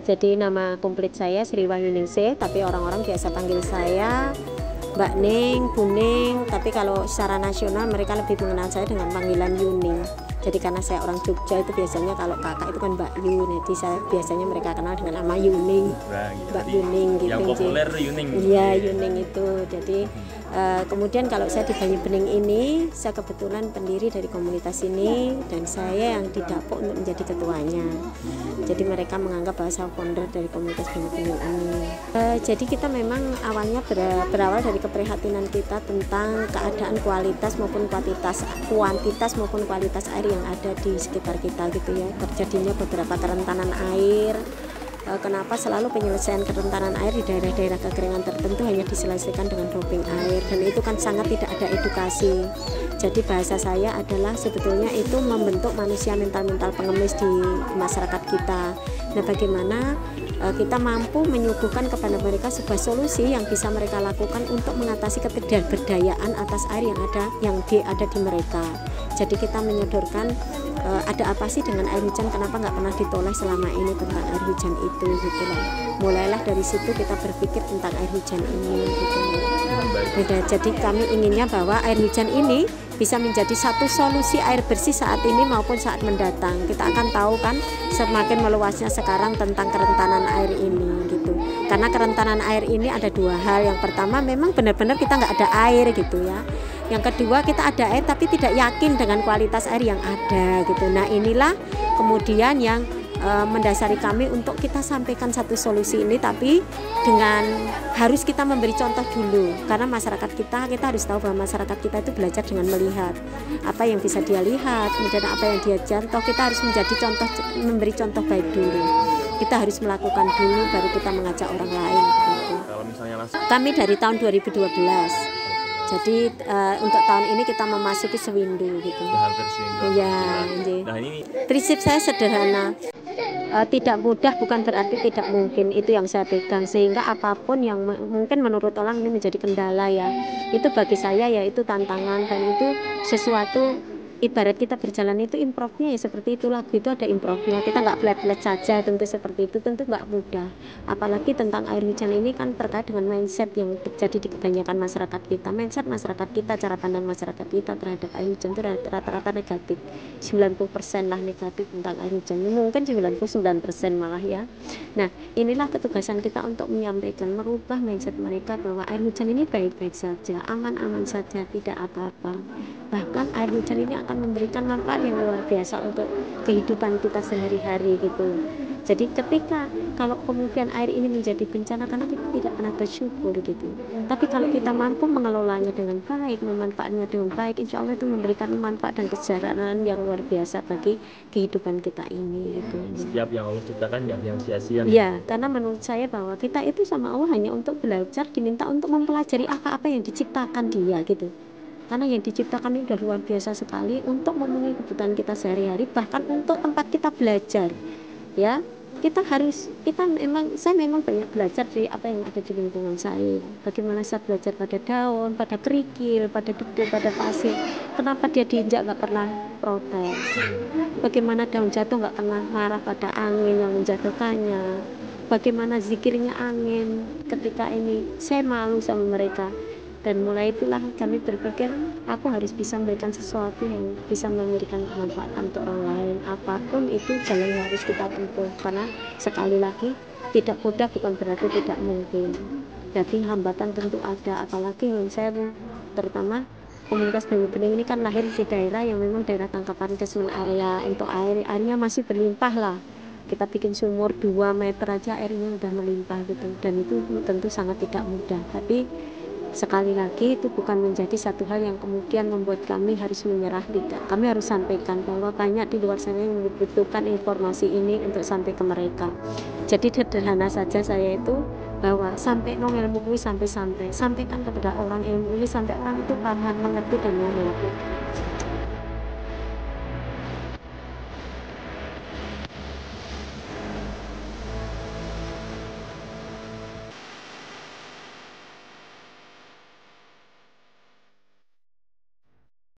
Jadi nama komplit saya Sri Wahyuningsih, tapi orang-orang biasa panggil saya Mbak Ning, Bu Ning, tapi kalau secara nasional mereka lebih mengenal saya dengan panggilan Yuning. Jadi karena saya orang Jogja itu biasanya kalau kakak itu kan Mbak Yu, jadi saya biasanya mereka kenal dengan nama Yuning, Mbak Yuning gitu. Yang populer Yuning. Iya, Yuning itu. Jadi kemudian kalau saya di Banyu Bening ini, saya kebetulan pendiri dari komunitas ini dan saya yang didapuk untuk menjadi ketuanya. Jadi mereka menganggap bahwa saya founder dari komunitas Banyu Bening ini. Jadi kita memang awalnya berawal dari keprihatinan kita tentang keadaan kualitas maupun kuantitas maupun kualitas air yang ada di sekitar kita gitu ya. Terjadinya beberapa kerentanan air. Kenapa selalu penyelesaian kerentanan air di daerah-daerah kekeringan tertentu hanya diselesaikan dengan dropping air, dan itu kan sangat tidak ada edukasi. Jadi bahasa saya adalah sebetulnya itu membentuk manusia mental-mental pengemis di masyarakat kita. Nah, bagaimana kita mampu menyuguhkan kepada mereka sebuah solusi yang bisa mereka lakukan untuk mengatasi ketidakberdayaan atas air yang ada di mereka. Jadi kita menyodorkan ada apa sih dengan air hujan, kenapa nggak pernah ditoleh selama ini tentang air hujan itu gitu loh. Mulailah dari situ kita berpikir tentang air hujan ini gitu loh. Jadi kami inginnya bahwa air hujan ini bisa menjadi satu solusi air bersih saat ini maupun saat mendatang. Kita akan tahu kan semakin meluasnya sekarang tentang kerentanan air ini gitu. Karena kerentanan air ini ada dua hal. Yang pertama memang benar-benar kita nggak ada air gitu ya. Yang kedua kita ada air tapi tidak yakin dengan kualitas air yang ada gitu. Nah inilah kemudian yang mendasari kami untuk kita sampaikan satu solusi ini, tapi dengan harus kita memberi contoh dulu, karena masyarakat kita harus tahu bahwa masyarakat kita itu belajar dengan melihat apa yang bisa dia lihat, kemudian apa yang dia contoh. Kita harus menjadi contoh, memberi contoh baik dulu. Kita harus melakukan dulu baru kita mengajak orang lain gitu. Kalau misalnya langsung Kami dari tahun 2012. Jadi untuk tahun ini kita memasuki sewindu gitu. hampir seminggu. Iya, Nah ini prinsip saya sederhana. Tidak mudah bukan berarti tidak mungkin, itu yang saya pegang, sehingga apapun yang mungkin menurut orang ini menjadi kendala ya, itu bagi saya ya itu tantangan, dan itu sesuatu ibarat kita berjalan itu improvnya ya seperti itu, lagu itu ada improvnya, kita nggak flat-flat saja, tentu seperti itu, tentu nggak mudah. Apalagi tentang air hujan ini kan terkait dengan mindset yang terjadi di kebanyakan masyarakat kita. Mindset masyarakat kita, cara pandang masyarakat kita terhadap air hujan itu rata-rata negatif, 90% lah negatif tentang air hujan, mungkin 99% malah ya. Nah inilah ketugasan kita untuk menyampaikan, merubah mindset mereka bahwa air hujan ini baik-baik saja, aman-aman saja, tidak apa-apa. Bahkan air hujan ini akan memberikan manfaat yang luar biasa untuk kehidupan kita sehari-hari gitu. Jadi ketika kalau kemudian air ini menjadi bencana karena kita tidak pernah bersyukur gitu, tapi kalau kita mampu mengelolanya dengan baik, memanfaatnya dengan baik, insya Allah itu memberikan manfaat dan kesejahteraan yang luar biasa bagi kehidupan kita ini gitu. setiap yang Allah ciptakan nggak yang sia-sia. Ya, karena menurut saya bahwa kita itu sama Allah hanya untuk belajar, diminta untuk mempelajari apa-apa yang diciptakan dia gitu. Karena yang diciptakan ini sudah luar biasa sekali untuk memenuhi kebutuhan kita sehari-hari, bahkan untuk tempat kita belajar ya. Saya memang banyak belajar dari apa yang ada di lingkungan saya. Bagaimana saya belajar pada daun, pada kerikil, pada debu, pada pasir, kenapa dia diinjak nggak pernah protes, bagaimana daun jatuh nggak pernah marah pada angin yang menjatuhkannya, bagaimana zikirnya angin ketika ini. Saya malu sama mereka. Dan mulai itulah kami berpikir, aku harus bisa memberikan sesuatu yang bisa memberikan manfaat untuk orang lain. Apapun itu jalan yang harus kita tempuh, karena sekali lagi tidak mudah bukan berarti tidak mungkin. Jadi hambatan tentu ada, apalagi yang saya terutama komunitas Banyu Bening ini kan lahir di daerah yang memang daerah tangkapan catchment area. Untuk airnya masih berlimpah lah. Kita bikin sumur 2 meter aja airnya udah melimpah gitu, dan itu tentu sangat tidak mudah. Tapi sekali lagi itu bukan menjadi satu hal yang kemudian membuat kami harus menyerah, tidak. Kami harus sampaikan bahwa banyak di luar sana yang membutuhkan informasi ini untuk sampai ke mereka. Jadi sederhana saja saya itu bahwa sampai ilmu ini sampaikan kepada orang ilmu ini sampai orang itu paham, mengerti dan mau melakukan.